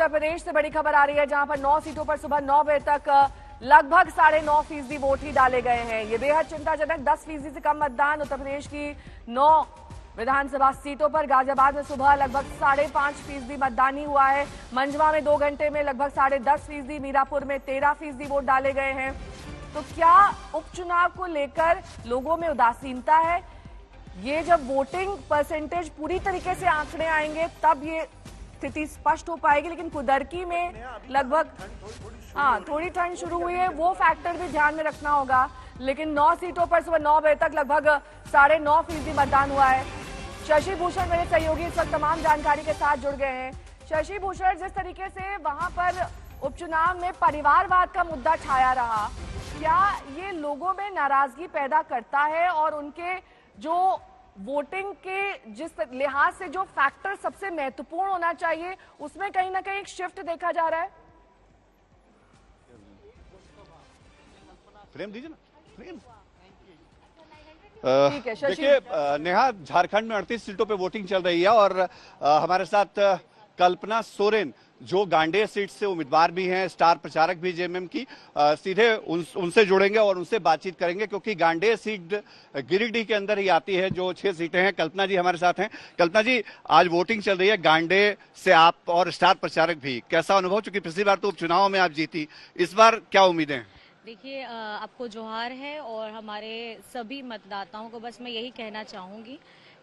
उत्तर प्रदेश से बड़ी खबर आ रही है, जहां पर 9 सीटों पर सुबह 9 बजे तक लगभग 9.5% वोट ही डाले गए हैं। ये बेहद चिंताजनक। 10% से कम मतदान उत्तर प्रदेश की 9 विधानसभा सीटों पर। गाजियाबाद में सुबह लगभग 5.5% मतदान ही हुआ है। मंझवा में 2 घंटे में लगभग 10.5%, मीरापुर में 13% वोट डाले गए हैं। तो क्या उपचुनाव को लेकर लोगों में उदासीनता है? ये जब वोटिंग परसेंटेज पूरी तरीके से आंकड़े आएंगे तब ये स्थिति स्पष्ट हो पाएगी, लेकिन कुदरकी में लगभग थोड़ी ठंड शुरू हुई है, वो फैक्टर भी ध्यान में रखना होगा। लेकिन 9 सीटों पर सुबह 9 बजे तक लगभग 9.5% मतदान हुआ है। शशि भूषण मेरे सहयोगी इस वक्त तमाम जानकारी के साथ जुड़ गए हैं। शशि भूषण, जिस तरीके से वहां पर उपचुनाव में परिवारवाद का मुद्दा छाया रहा, क्या ये लोगों में नाराजगी पैदा करता है और उनके जो वोटिंग के जिस लिहाज से जो फैक्टर सबसे महत्वपूर्ण होना चाहिए उसमें कहीं ना कहीं एक शिफ्ट देखा जा रहा है? फ्रेम दीजिए ना, फ्रेम। ठीक है शशि। देखिए नेहा, झारखंड में 38 सीटों पे वोटिंग चल रही है और हमारे साथ कल्पना सोरेन जो गांडेय सीट से उम्मीदवार भी हैं, स्टार प्रचारक भी जेएमएम की, सीधे उनसे जुड़ेंगे और उनसे बातचीत करेंगे क्योंकि गांडेय सीट गिरिडीह के अंदर ही आती है, जो 6 सीटें हैं। कल्पना जी हमारे साथ हैं। कल्पना जी, आज वोटिंग चल रही है गांडेय से, आप और स्टार प्रचारक भी, कैसा अनुभव? चूंकि पिछली बार तो उपचुनाव में आप जीती, इस बार क्या उम्मीदें हैं? देखिए, आपको जोहार है और हमारे सभी मतदाताओं को बस मैं यही कहना चाहूँगी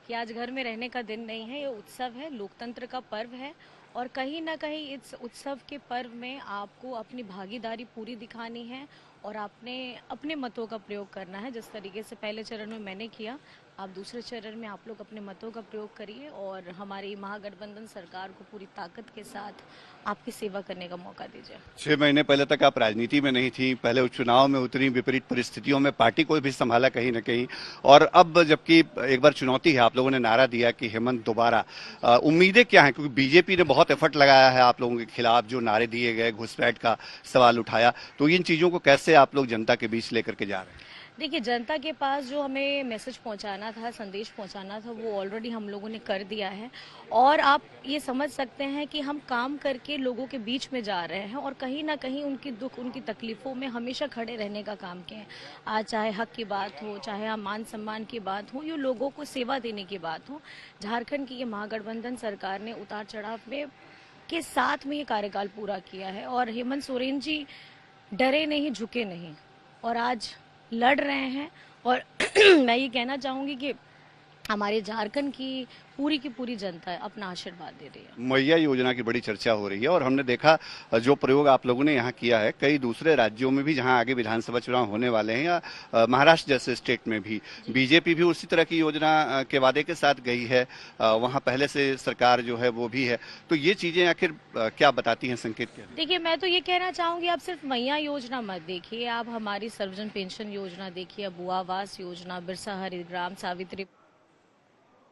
कि आज घर में रहने का दिन नहीं है, ये उत्सव है, लोकतंत्र का पर्व है और कहीं ना कहीं इस उत्सव के पर्व में आपको अपनी भागीदारी पूरी दिखानी है और आपने अपने मतों का प्रयोग करना है। जिस तरीके से पहले चरण में मैंने किया, आप दूसरे चरण में आप लोग अपने मतों का प्रयोग करिए और हमारी महागठबंधन सरकार को पूरी ताकत के साथ आपकी सेवा करने का मौका दीजिए। 6 महीने पहले तक आप राजनीति में नहीं थी, पहले उपचुनाव में उतनी विपरीत परिस्थितियों में पार्टी को भी संभाला कहीं न कहीं, और अब जबकि एक बार चुनौती है, आप लोगों ने नारा दिया कि हेमंत दोबारा, उम्मीदें क्या हैं? क्योंकि बीजेपी ने बहुत एफर्ट लगाया है आप लोगों के खिलाफ, जो नारे दिए गए, घुसपैठ का सवाल उठाया, तो इन चीजों को कैसे आप लोग जनता के बीच लेकर के जा रहे हैं? देखिए, जनता के पास जो हमें मैसेज पहुंचाना था, संदेश पहुंचाना था, वो ऑलरेडी हम लोगों ने कर दिया है और आप ये समझ सकते हैं कि हम काम करके लोगों के बीच में जा रहे हैं और कहीं ना कहीं उनकी दुख, उनकी तकलीफों में हमेशा खड़े रहने का काम किया है। आज चाहे हक की बात हो, चाहे मान सम्मान की बात हो, ये लोगों को सेवा देने की बात हो, झारखंड की ये महागठबंधन सरकार ने उतार चढ़ाव में के साथ में ये कार्यकाल पूरा किया है और हेमंत सोरेन जी डरे नहीं, झुके नहीं और आज लड़ रहे हैं। और मैं ये कहना चाहूंगी कि हमारे झारखंड की पूरी जनता अपना आशीर्वाद दे रही है। मैया योजना की बड़ी चर्चा हो रही है और हमने देखा जो प्रयोग आप लोगों ने यहाँ किया है, कई दूसरे राज्यों में भी जहाँ आगे विधानसभा चुनाव होने वाले हैं, या महाराष्ट्र जैसे स्टेट में भी बीजेपी भी उसी तरह की योजना के वादे के साथ गई है, वहाँ पहले से सरकार जो है वो भी है। तो ये चीजें आखिर क्या बताती हैं, संकेत क्या? देखिए, मैं तो ये कहना चाहूंगी, आप सिर्फ मैया योजना मत देखिए, आप हमारी सर्वजन पेंशन योजना देखिए, बुआ आवास योजना, बिरसा हरित ग्राम, सावित्री